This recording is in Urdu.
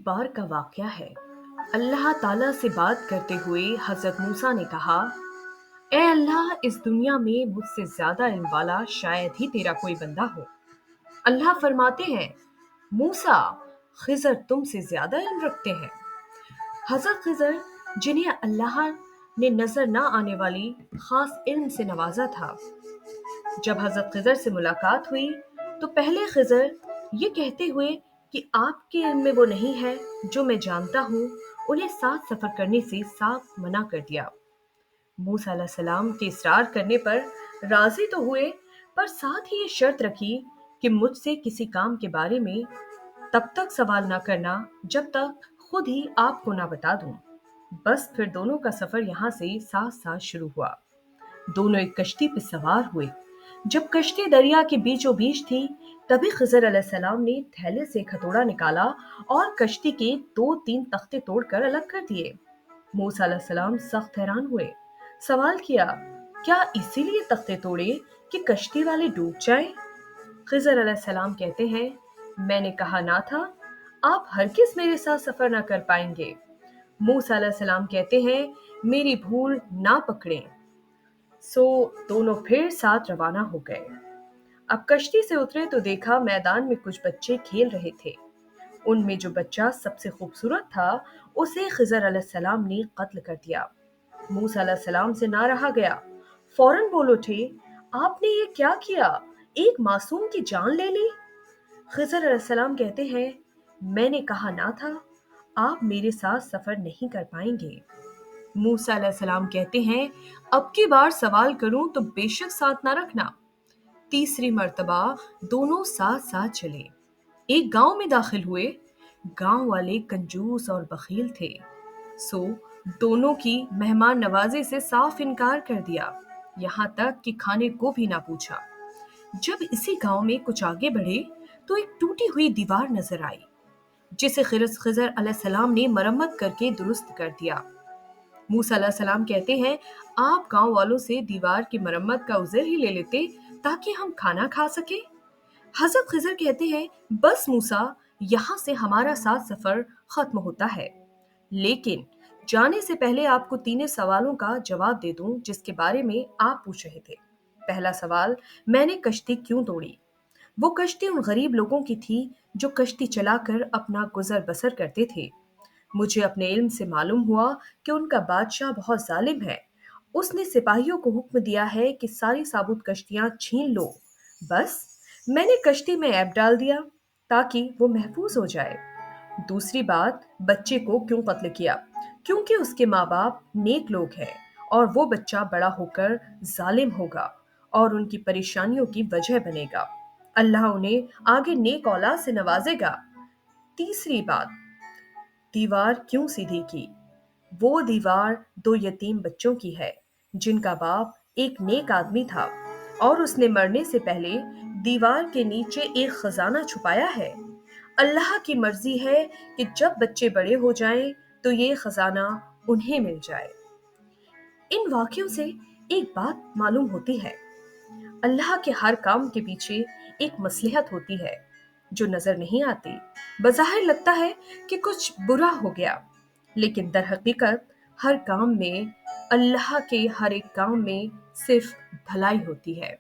ایک بار کا واقعہ ہے۔ اللہ تعالیٰ سے بات کرتے ہوئے حضرت موسیٰ نے کہا، اے اللہ، اس دنیا میں مجھ سے زیادہ علم والا شاید ہی تیرا کوئی بندہ ہو۔ اللہ فرماتے ہیں، موسیٰ، خضر تم سے زیادہ علم رکھتے ہیں۔ حضرت خضر، جنہیں اللہ نے نظر نہ آنے والی خاص علم سے نوازا تھا، جب حضرت خضر سے ملاقات ہوئی تو پہلے خضر یہ کہتے ہوئے کہ آپ کے علم میں وہ نہیں ہے جو میں جانتا ہوں، انہیں ساتھ سفر کرنے سے صاف منع کر دیا۔ موسیٰ علیہ السلام کے اصرار کرنے پر راضی تو ہوئے، پر ساتھ ہی یہ شرط رکھی کہ مجھ سے کسی کام کے بارے میں تب تک سوال نہ کرنا جب تک خود ہی آپ کو نہ بتا دوں۔ بس پھر دونوں کا سفر یہاں سے ساتھ ساتھ شروع ہوا۔ دونوں ایک کشتی پہ سوار ہوئے۔ جب کشتی دریا کے بیچوں بیچ تھی، تبھی خضر علیہ السلام نے تھیلے سے ایک ہتھوڑا نکالا اور کشتی کے 2-3 تختے توڑ کر الگ کر دیے۔ موسیٰ علیہ السلام سخت حیران ہوئے۔ سوال کیا، کیا اسی لیے تختے توڑے کہ کشتی والے ڈوب جائیں؟ خضر علیہ السلام کہتے ہیں، میں نے کہا نہ تھا، آپ ہرگز میرے ساتھ سفر نہ کر پائیں گے۔ موسیٰ علیہ السلام کہتے ہیں، میری بھول نہ پکڑیں۔ سو دونوں پھر ساتھ روانہ ہو گئے۔ اب کشتی سے اترے تو دیکھا میدان میں کچھ بچے کھیل رہے تھے۔ ان میں جو بچہ سب سے خوبصورت تھا، اسے خضر علیہ السلام نے قتل کر دیا۔ موسیٰ علیہ السلام سے نہ رہا گیا، فوراً بول اٹھے، آپ نے یہ کیا کیا؟ ایک معصوم کی جان لے لی؟ خضر علیہ السلام کہتے ہیں، میں نے کہا نہ تھا، آپ میرے ساتھ سفر نہیں کر پائیں گے۔ موسیٰ علیہ السلام کہتے ہیں، اب کی بار سوال کروں تو بے شک ساتھ نہ رکھنا۔ تیسری مرتبہ دونوں ساتھ ساتھ چلے، ایک گاؤں میں داخل ہوئے۔ گاؤں والے کنجوس اور بخیل تھے، سو دونوں کی مہمان نوازی سے صاف انکار کر دیا، یہاں تک کہ کھانے کو بھی نہ پوچھا۔ جب اسی گاؤں میں کچھ آگے بڑھے تو ایک ٹوٹی ہوئی دیوار نظر آئی، جسے خضر علیہ السلام نے مرمت کر کے درست کر دیا۔ موسیٰ علیہ السلام کہتے ہیں، آپ گاؤں والوں سے دیوار کی مرمت کا عذر ہی لے لیتے تاکہ ہم کھانا کھا سکیں۔ حضرت خضر کہتے ہیں، بس موسیٰ، یہاں سے ہمارا ساتھ سفر ختم ہوتا ہے، لیکن جانے سے پہلے آپ کو 3 سوالوں کا جواب دے دوں جس کے بارے میں آپ پوچھ رہے تھے۔ پہلا سوال، میں نے کشتی کیوں توڑی؟ وہ کشتی ان غریب لوگوں کی تھی جو کشتی چلا کر اپنا گزر بسر کرتے تھے۔ مجھے اپنے علم سے معلوم ہوا کہ ان کا بادشاہ بہت ظالم ہے۔ اس نے سپاہیوں کو حکم دیا ہے کہ ساری ثابت کشتیاں چھین لو۔ بس میں نے کشتی میں عیب ڈال دیا تاکہ وہ محفوظ ہو جائے۔ دوسری بات، بچے کو کیوں قتل کیا؟ کیونکہ اس کے ماں باپ نیک لوگ ہیں اور وہ بچہ بڑا ہو کر ظالم ہوگا اور ان کی پریشانیوں کی وجہ بنے گا۔ اللہ انہیں آگے نیک اولاد سے نوازے گا۔ تیسری بات، دیوار کیوں سیدھی کی؟ وہ دیوار 2 یتیم بچوں کی ہے جن کا باپ ایک نیک آدمی تھا اور اس نے مرنے سے پہلے دیوار کے نیچے ایک خزانہ چھپایا ہے۔ اللہ کی مرضی ہے کہ جب بچے بڑے ہو جائیں تو یہ خزانہ انہیں مل جائے۔ ان واقعوں سے ایک بات معلوم ہوتی ہے، اللہ کے ہر کام کے پیچھے ایک مصلحت ہوتی ہے جو نظر نہیں آتی۔ بظاہر لگتا ہے کہ کچھ برا ہو گیا، لیکن در حقیقت ہر کام میں، اللہ کے ہر ایک کام میں صرف بھلائی ہوتی ہے۔